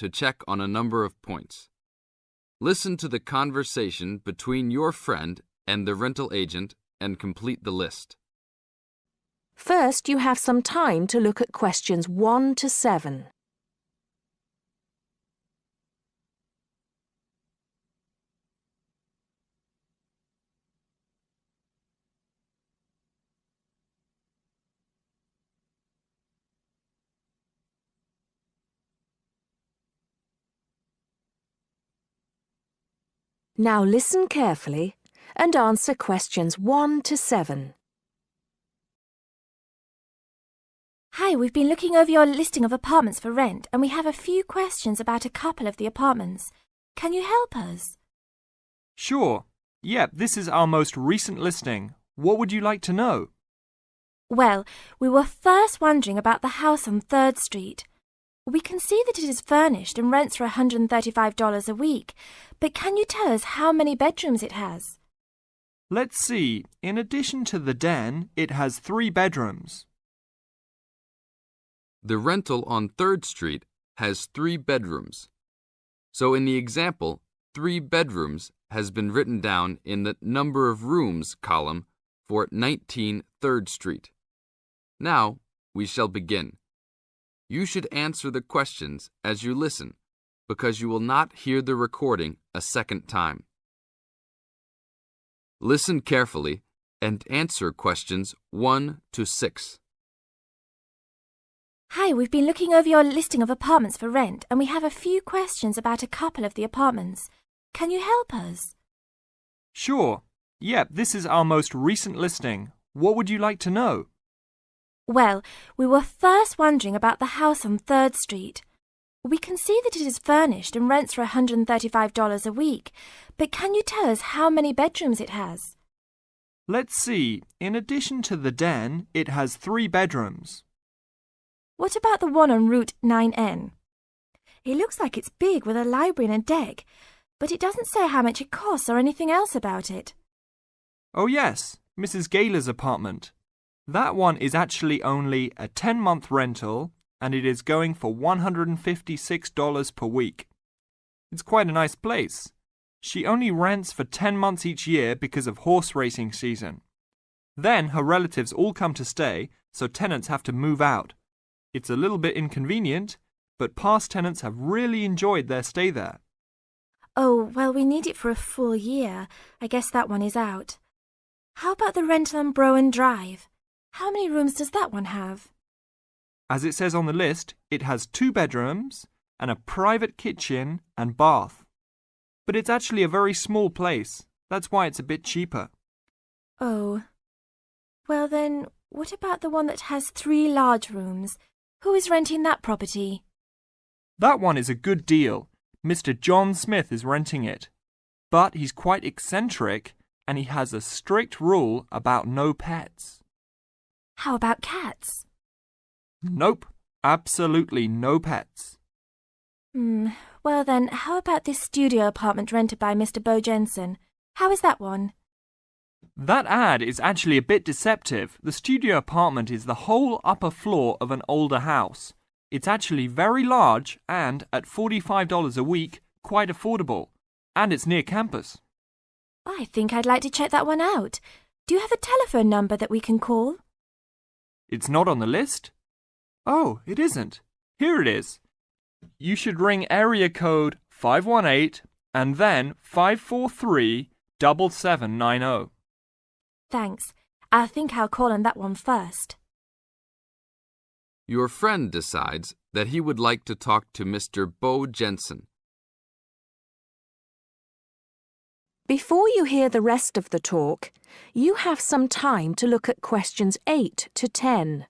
to check on a number of points. Listen to the conversation between your friend and the rental agent and complete the list. First, you have some time to look at questions 1 to 7. Now listen carefully and answer questions 1 to 7. Hi, we've been looking over your listing of apartments for rent and we have a few questions about a couple of the apartments. Can you help us? Sure. Yep, this is our most recent listing. What would you like to know? Well, we were first wondering about the house on 3rd Street. We can see that it is furnished and rents for $135 a week, but can you tell us how many bedrooms it has? Let's see. In addition to the den, it has 3 bedrooms. The rental on 3rd Street has 3 bedrooms. So in the example, 3 bedrooms has been written down in the number of rooms column for 19 3rd Street. Now we shall begin. You should answer the questions as you listen, because you will not hear the recording a second time. Listen carefully and answer questions 1 to 6. Hi, we've been looking over your listing of apartments for rent and we have a few questions about a couple of the apartments. Can you help us? Sure. Yep, this is our most recent listing. What would you like to know? Well, we were first wondering about the house on 3rd Street. We can see that it is furnished and rents for $135 a week, but can you tell us how many bedrooms it has? Let's see. In addition to the den, it has 3 bedrooms. What about the one on Route 9N? It looks like it's big with a library and a deck, but it doesn't say how much it costs or anything else about it. Oh yes, Mrs. Gaylor's apartment. That one is actually only a 10-month rental and it is going for $156 per week. It's quite a nice place. She only rents for 10 months each year because of horse racing season. Then her relatives all come to stay, so tenants have to move out. It's a little bit inconvenient, but past tenants have really enjoyed their stay there. Oh, well, we need it for a full year. I guess that one is out. How about the rental on Browen Drive? How many rooms does that one have? As it says on the list, it has 2 bedrooms and a private kitchen and bath. But it's actually a very small place. That's why it's a bit cheaper. Oh. Well then, what about the one that has 3 large rooms? Who is renting that property? That one is a good deal. Mr. John Smith is renting it. But he's quite eccentric and he has a strict rule about no pets. How about cats? Nope, absolutely no pets. Well then, how about this studio apartment rented by Mr. Bo Jensen? How is that one? That ad is actually a bit deceptive. The studio apartment is the whole upper floor of an older house. It's actually very large and, at $45 a week, quite affordable. And it's near campus. I think I'd like to check that one out. Do you have a telephone number that we can call? It's not on the list? Oh, it isn't. Here it is. You should ring area code 518 and then 543-7790. Thanks. I think I'll call on that one first. Your friend decides that he would like to talk to Mr. Bo Jensen. Before you hear the rest of the talk, you have some time to look at questions 8 to 10.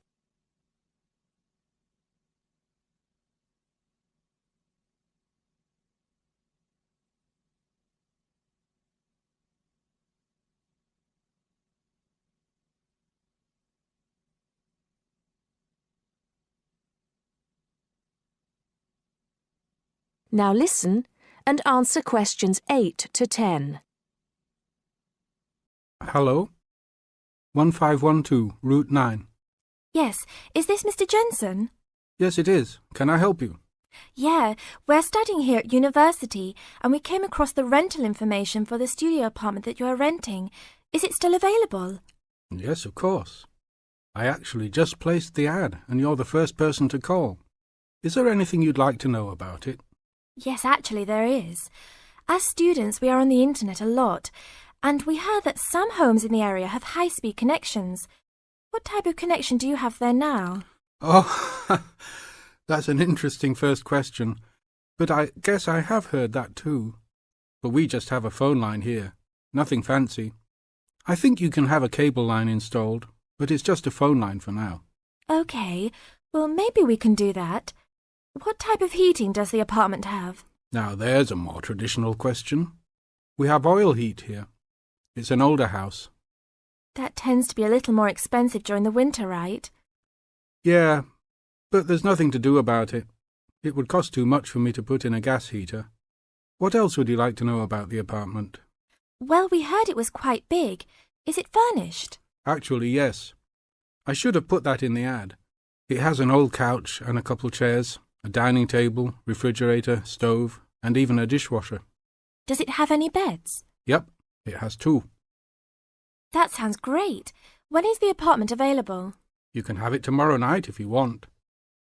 Now listen and answer questions 8 to 10. Hello? 1512, Route 9. Yes, is this Mr. Jensen? Yes, it is. Can I help you? Yeah, we're studying here at university and we came across the rental information for the studio apartment that you are renting. Is it still available? Yes, of course. I actually just placed the ad and you're the first person to call. Is there anything you'd like to know about it? Yes, actually there is. As students, we are on the internet a lot, and we heard that some homes in the area have high-speed connections. What type of connection do you have there now? Oh, that's an interesting first question. But I guess I have heard that too. But we just have a phone line here. Nothing fancy. I think you can have a cable line installed, but it's just a phone line for now. Okay, well maybe we can do that. What type of heating does the apartment have? Now there's a more traditional question. We have oil heat here. It's an older house. That tends to be a little more expensive during the winter, right? Yeah, but there's nothing to do about it. It would cost too much for me to put in a gas heater. What else would you like to know about the apartment? Well, we heard it was quite big. Is it furnished? Actually, yes. I should have put that in the ad. It has an old couch and a couple chairs, a dining table, refrigerator, stove, and even a dishwasher. Does it have any beds? Yep, it has 2. That sounds great. When is the apartment available? You can have it tomorrow night if you want.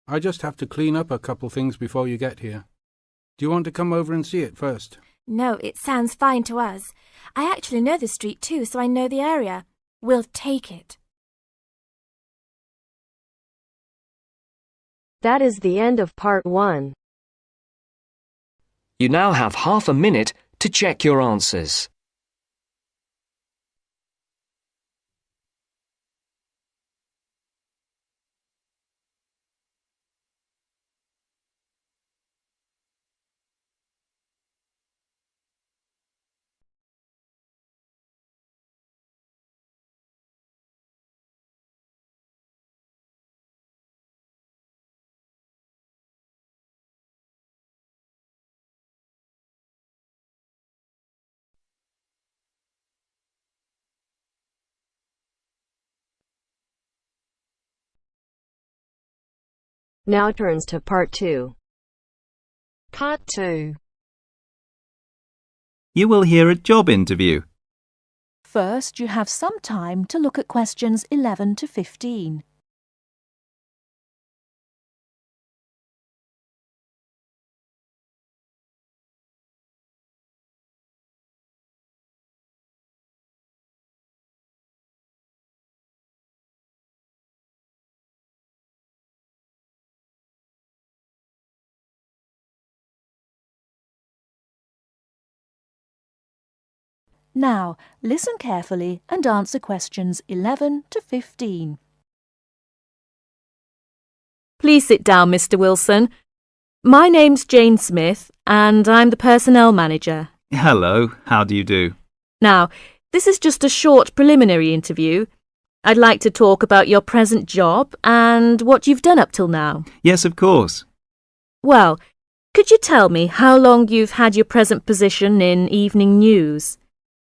I just have to clean up a couple things before you get here. Do you want to come over and see it first? No, it sounds fine to us. I actually know the street too, so I know the area. We'll take it. That is the end of part 1. You now have half a minute to check your answers. Now turns to part 2. Part 2. You will hear a job interview. First, you have some time to look at questions 11 to 15. Now, listen carefully and answer questions 11 to 15. Please sit down, Mr. Wilson. My name's Jane Smith, and I'm the personnel manager. Hello, how do you do? Now, this is just a short preliminary interview. I'd like to talk about your present job and what you've done up till now. Yes, of course. Well, could you tell me how long you've had your present position in evening news?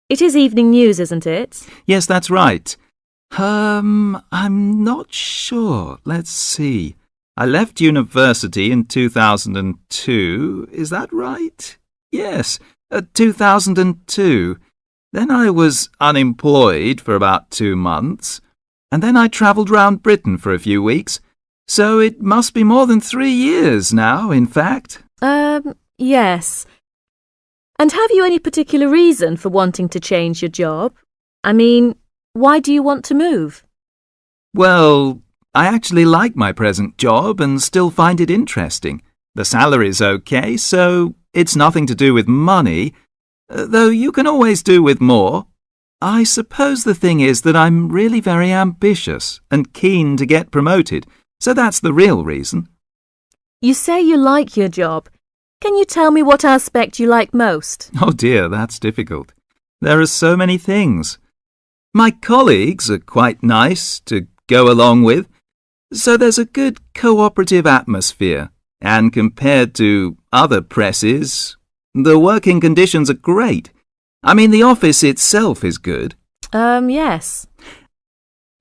It is evening news, isn't it? Yes, that's right. I'm not sure. Let's see. I left university in 2002. Is that right? Yes, 2002. Then I was unemployed for about 2 months. And then I travelled round Britain for a few weeks. So it must be more than 3 years now, in fact. Yes. And have you any particular reason for wanting to change your job? I mean, why do you want to move? Well, I actually like my present job and still find it interesting. The salary's okay, so it's nothing to do with money, though you can always do with more. I suppose the thing is that I'm really very ambitious and keen to get promoted, so that's the real reason. You say you like your job. Can you tell me what aspect you like most? Oh dear, that's difficult. There are so many things. My colleagues are quite nice to go along with, so there's a good cooperative atmosphere, and compared to other presses, the working conditions are great. I mean, the office itself is good. Yes.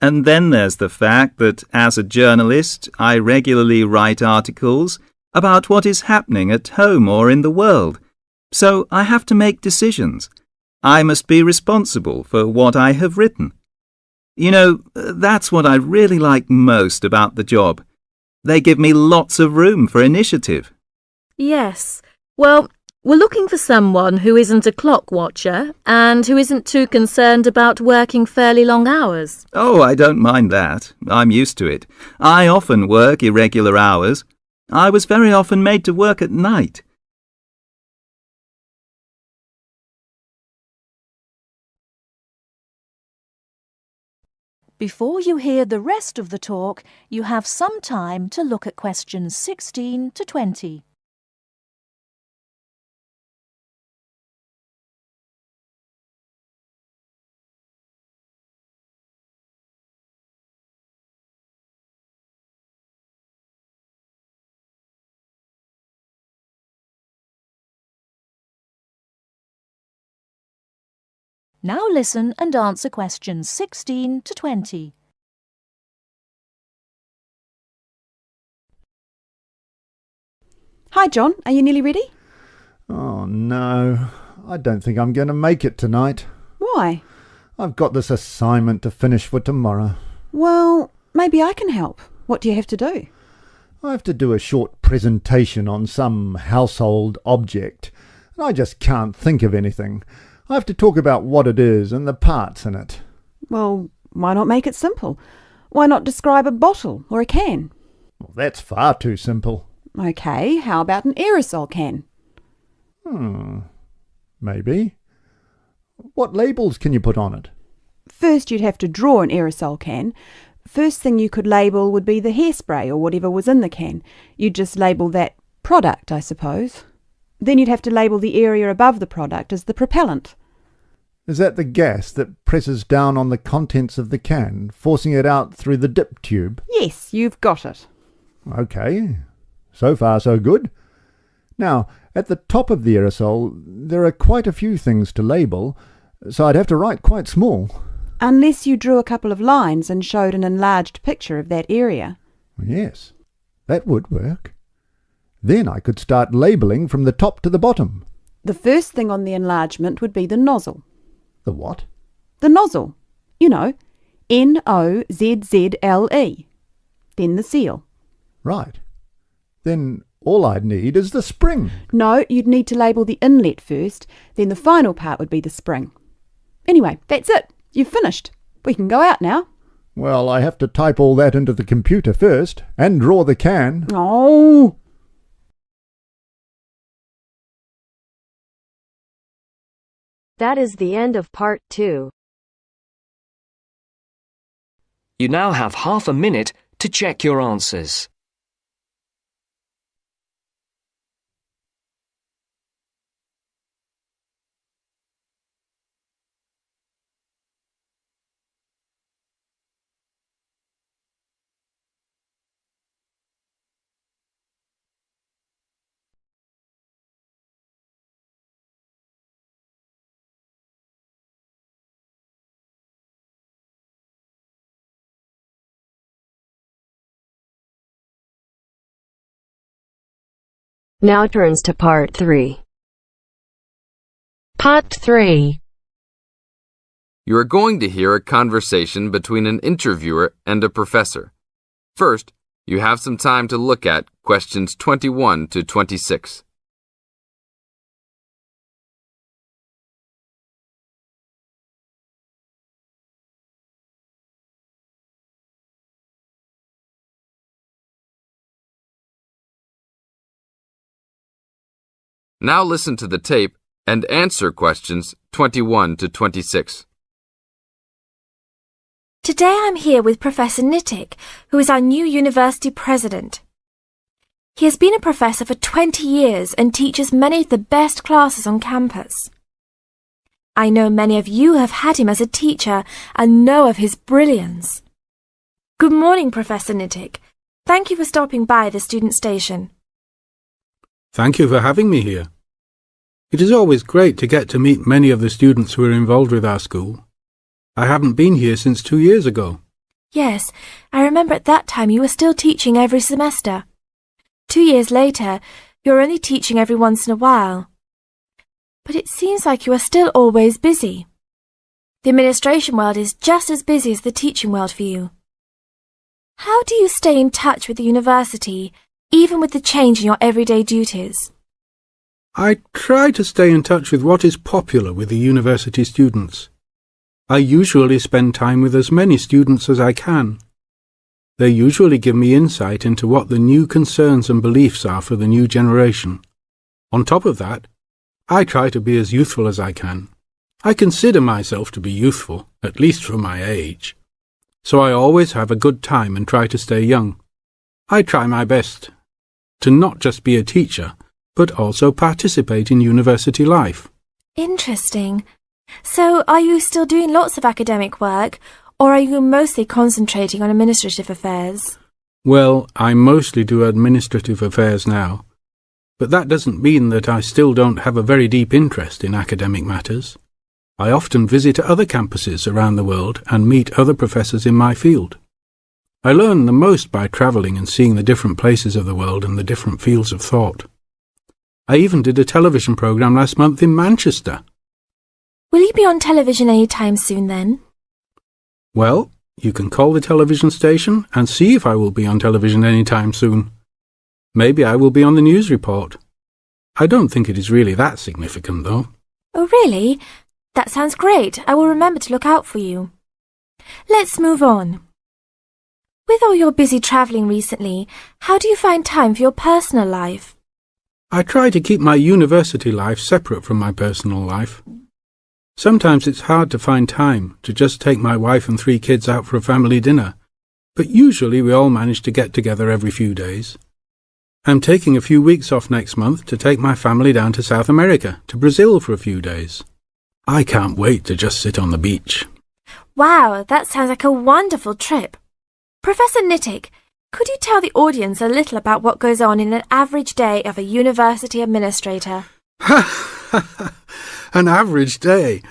And then there's the fact that as a journalist, I regularly write articles about what is happening at home or in the world. So I have to make decisions. I must be responsible for what I have written. You know, that's what I really like most about the job. They give me lots of room for initiative. Yes. Well, we're looking for someone who isn't a clock watcher and who isn't too concerned about working fairly long hours. Oh, I don't mind that. I'm used to it. I often work irregular hours. I was very often made to work at night. Before you hear the rest of the talk, you have some time to look at questions 16 to 20. Now listen and answer questions 16 to 20. Hi, John. Are you nearly ready? Oh, no. I don't think I'm going to make it tonight. Why? I've got this assignment to finish for tomorrow. Well, maybe I can help. What do you have to do? I have to do a short presentation on some household object, and I just can't think of anything. I have to talk about what it is and the parts in it. Well, why not make it simple? Why not describe a bottle or a can? Well, that's far too simple. OK, how about an aerosol can? Maybe. What labels can you put on it? First, you'd have to draw an aerosol can. First thing you could label would be the hairspray or whatever was in the can. You'd just label that product, I suppose. Then you'd have to label the area above the product as the propellant. Is that the gas that presses down on the contents of the can, forcing it out through the dip tube? Yes, you've got it. OK. So far, so good. Now, at the top of the aerosol, there are quite a few things to label, so I'd have to write quite small. Unless you drew a couple of lines and showed an enlarged picture of that area. Yes, that would work. Then I could start labelling from the top to the bottom. The first thing on the enlargement would be the nozzle. The what? The nozzle. You know, Nozzle. Then the seal. Right. Then all I'd need is the spring. No, you'd need to label the inlet first, then the final part would be the spring. Anyway, that's it. You've finished. We can go out now. Well, I have to type all that into the computer first, and draw the can. Oh! That is the end of part 2. You now have half a minute to check your answers. Now turns to part 3. Part 3. You are going to hear a conversation between an interviewer and a professor. First, you have some time to look at questions 21 to 26. Now listen to the tape and answer questions 21 to 26. Today I'm here with Professor Nittick, who is our new university president. He has been a professor for 20 years and teaches many of the best classes on campus. I know many of you have had him as a teacher and know of his brilliance. Good morning, Professor Nittick. Thank you for stopping by the student station. Thank you for having me here. It is always great to get to meet many of the students who are involved with our school. I haven't been here since 2 years ago. Yes, I remember at that time you were still teaching every semester. 2 years later, you're only teaching every once in a while. But it seems like you are still always busy. The administration world is just as busy as the teaching world for you. How do you stay in touch with the university, even with the change in your everyday duties? I try to stay in touch with what is popular with the university students. I usually spend time with as many students as I can. They usually give me insight into what the new concerns and beliefs are for the new generation. On top of that, I try to be as youthful as I can. I consider myself to be youthful, at least for my age. So I always have a good time and try to stay young. I try my best to not just be a teacher, but also participate in university life. Interesting. So are you still doing lots of academic work, or are you mostly concentrating on administrative affairs? Well, I mostly do administrative affairs now, but that doesn't mean that I still don't have a very deep interest in academic matters. I often visit other campuses around the world and meet other professors in my field. I learn the most by travelling and seeing the different places of the world and the different fields of thought. I even did a television programme last month in Manchester. Will you be on television any time soon then? Well, you can call the television station and see if I will be on television any time soon. Maybe I will be on the news report. I don't think it is really that significant, though. Oh, really? That sounds great. I will remember to look out for you. Let's move on. With all your busy travelling recently, how do you find time for your personal life? I try to keep my university life separate from my personal life. Sometimes it's hard to find time to just take my wife and 3 kids out for a family dinner, but usually we all manage to get together every few days. I'm taking a few weeks off next month to take my family down to South America, to Brazil for a few days. I can't wait to just sit on the beach. Wow, that sounds like a wonderful trip. Professor Nittick, could you tell the audience a little about what goes on in an average day of a university administrator? An average day?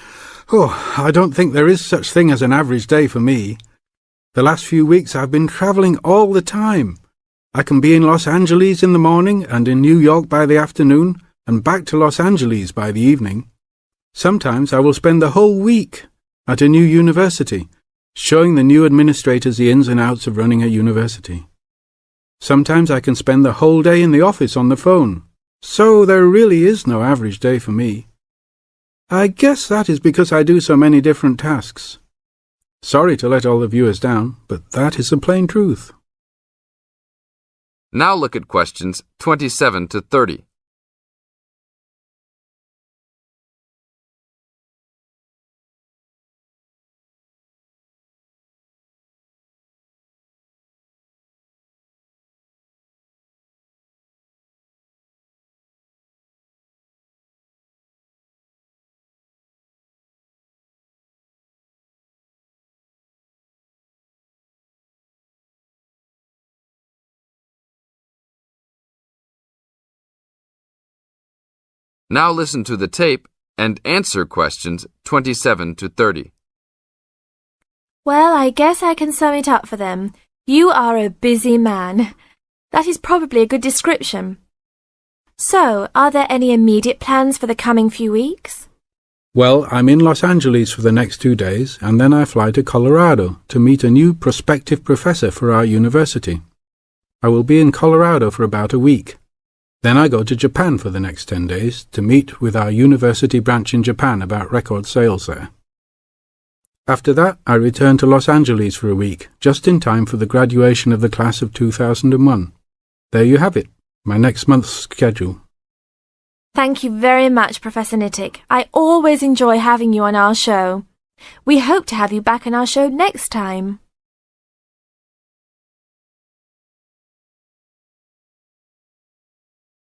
Oh, I don't think there is such thing as an average day for me. The last few weeks I've been travelling all the time. I can be in Los Angeles in the morning and in New York by the afternoon and back to Los Angeles by the evening. Sometimes I will spend the whole week at a new university, showing the new administrators the ins and outs of running a university. Sometimes I can spend the whole day in the office on the phone, so there really is no average day for me. I guess that is because I do so many different tasks. Sorry to let all the viewers down, but that is the plain truth. Now look at questions 27 to 30. Now listen to the tape and answer questions 27 to 30. Well, I guess I can sum it up for them. You are a busy man. That is probably a good description. So, are there any immediate plans for the coming few weeks? Well, I'm in Los Angeles for the next 2 days, and then I fly to Colorado to meet a new prospective professor for our university. I will be in Colorado for about a week. Then I go to Japan for the next 10 days to meet with our university branch in Japan about record sales there. After that, I return to Los Angeles for a week, just in time for the graduation of the class of 2001. There you have it, my next month's schedule. Thank you very much, Professor Nittick. I always enjoy having you on our show. We hope to have you back on our show next time.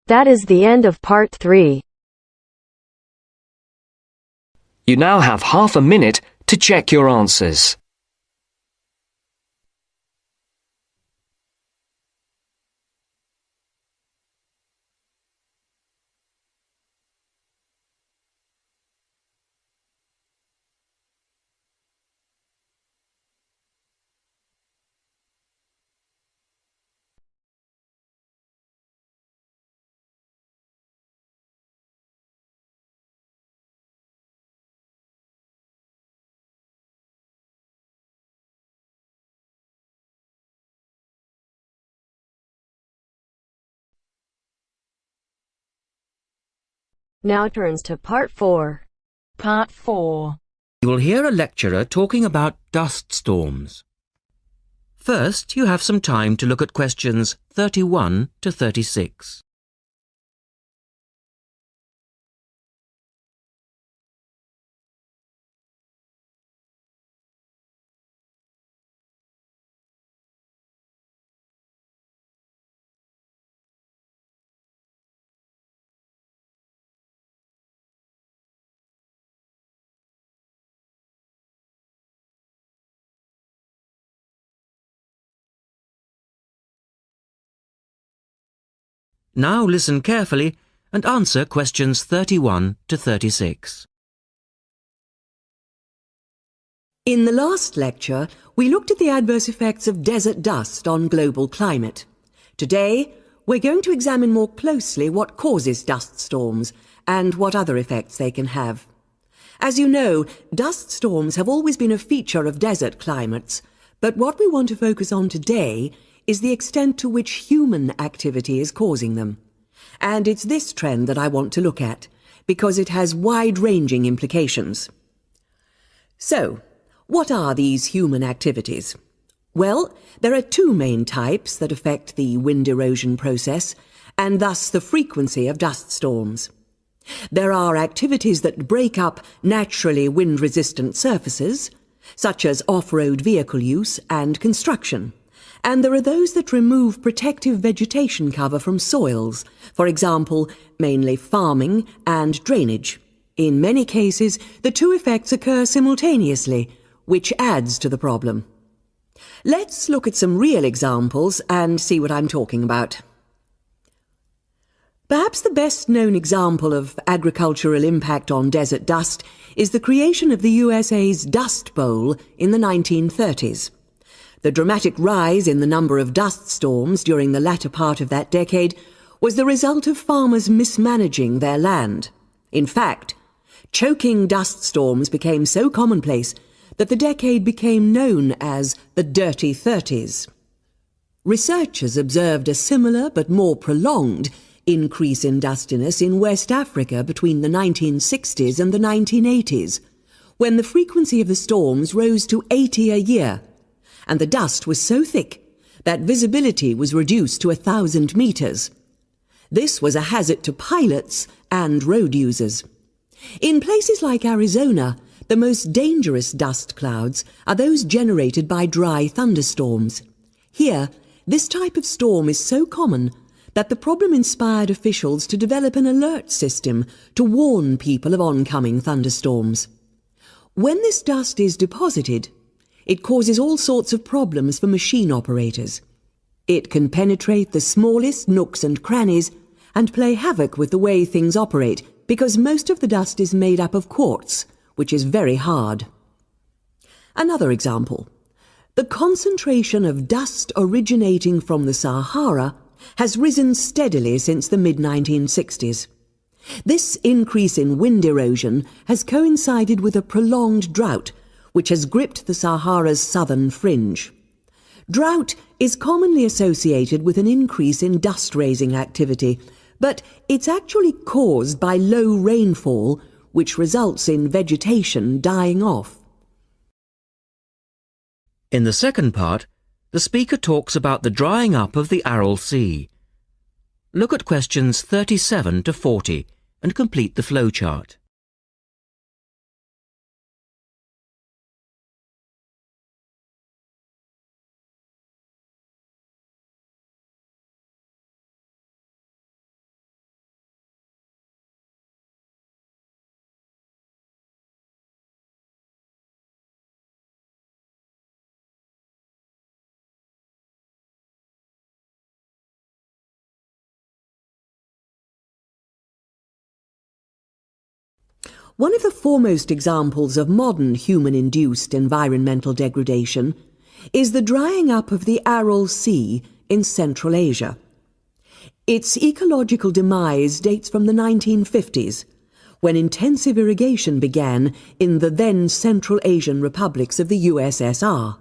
That is the end of part 3. You now have half a minute to check your answers. Now turns to Part 4. Part 4. You will hear a lecturer talking about dust storms. First, you have some time to look at questions 31 to 36. Now listen carefully and answer questions 31 to 36. In the last lecture, we looked at the adverse effects of desert dust on global climate. Today, we're going to examine more closely what causes dust storms and what other effects they can have. As you know, dust storms have always been a feature of desert climates, but what we want to focus on today is the extent to which human activity is causing them. And it's this trend that I want to look at, because it has wide-ranging implications. So, what are these human activities? Well, there are two main types that affect the wind erosion process, and thus the frequency of dust storms. There are activities that break up naturally wind-resistant surfaces, such as off-road vehicle use and construction. And there are those that remove protective vegetation cover from soils, for example, mainly farming and drainage. In many cases, the two effects occur simultaneously, which adds to the problem. Let's look at some real examples and see what I'm talking about. Perhaps the best-known example of agricultural impact on desert dust is the creation of the USA's Dust Bowl in the 1930s. The dramatic rise in the number of dust storms during the latter part of that decade was the result of farmers mismanaging their land. In fact, choking dust storms became so commonplace that the decade became known as the Dirty 30s. Researchers observed a similar but more prolonged increase in dustiness in West Africa between the 1960s and the 1980s, when the frequency of the storms rose to 80 a year, and the dust was so thick that visibility was reduced to 1,000 meters. This was a hazard to pilots and road users. In places like Arizona, the most dangerous dust clouds are those generated by dry thunderstorms. Here, this type of storm is so common that the problem inspired officials to develop an alert system to warn people of oncoming thunderstorms. When this dust is deposited, it causes all sorts of problems for machine operators. It can penetrate the smallest nooks and crannies and play havoc with the way things operate, because most of the dust is made up of quartz, which is very hard. Another example. The concentration of dust originating from the Sahara has risen steadily since the mid-1960s. This increase in wind erosion has coincided with a prolonged drought, which has gripped the Sahara's southern fringe. Drought is commonly associated with an increase in dust-raising activity, but it's actually caused by low rainfall, which results in vegetation dying off. In the second part, the speaker talks about the drying up of the Aral Sea. Look at questions 37 to 40 and complete the flowchart. One of the foremost examples of modern human-induced environmental degradation is the drying up of the Aral Sea in Central Asia. Its ecological demise dates from the 1950s, when intensive irrigation began in the then Central Asian republics of the USSR.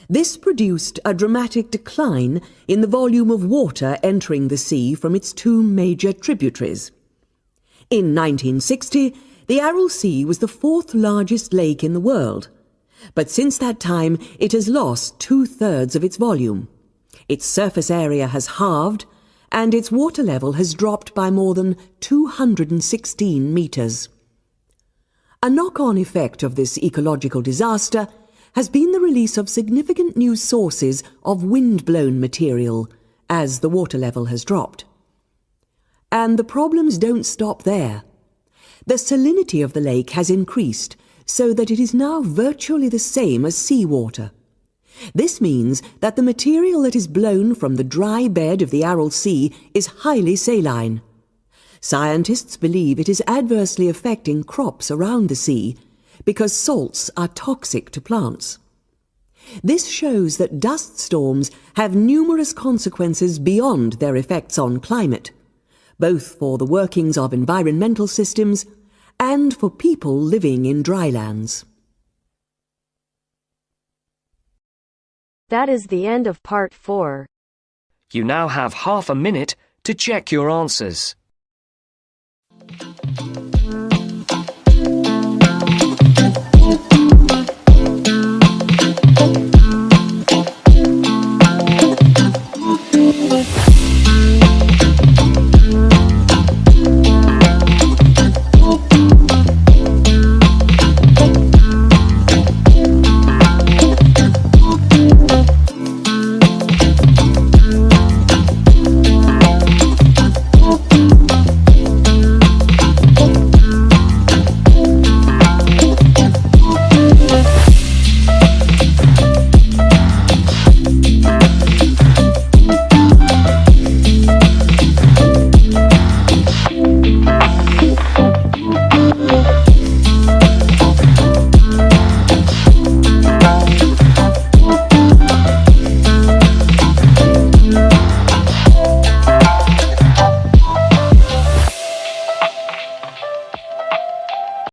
This produced a dramatic decline in the volume of water entering the sea from its two major tributaries. In 1960, the Aral Sea was the fourth largest lake in the world, but since that time it has lost 2/3 of its volume. Its surface area has halved, and its water level has dropped by more than 216 metres. A knock-on effect of this ecological disaster has been the release of significant new sources of wind-blown material as the water level has dropped. And the problems don't stop there. The salinity of the lake has increased so that it is now virtually the same as seawater. This means that the material that is blown from the dry bed of the Aral Sea is highly saline. Scientists believe it is adversely affecting crops around the sea because salts are toxic to plants. This shows that dust storms have numerous consequences beyond their effects on climate, both for the workings of environmental systems and for people living in drylands. That is the end of part 4. You now have half a minute to check your answers.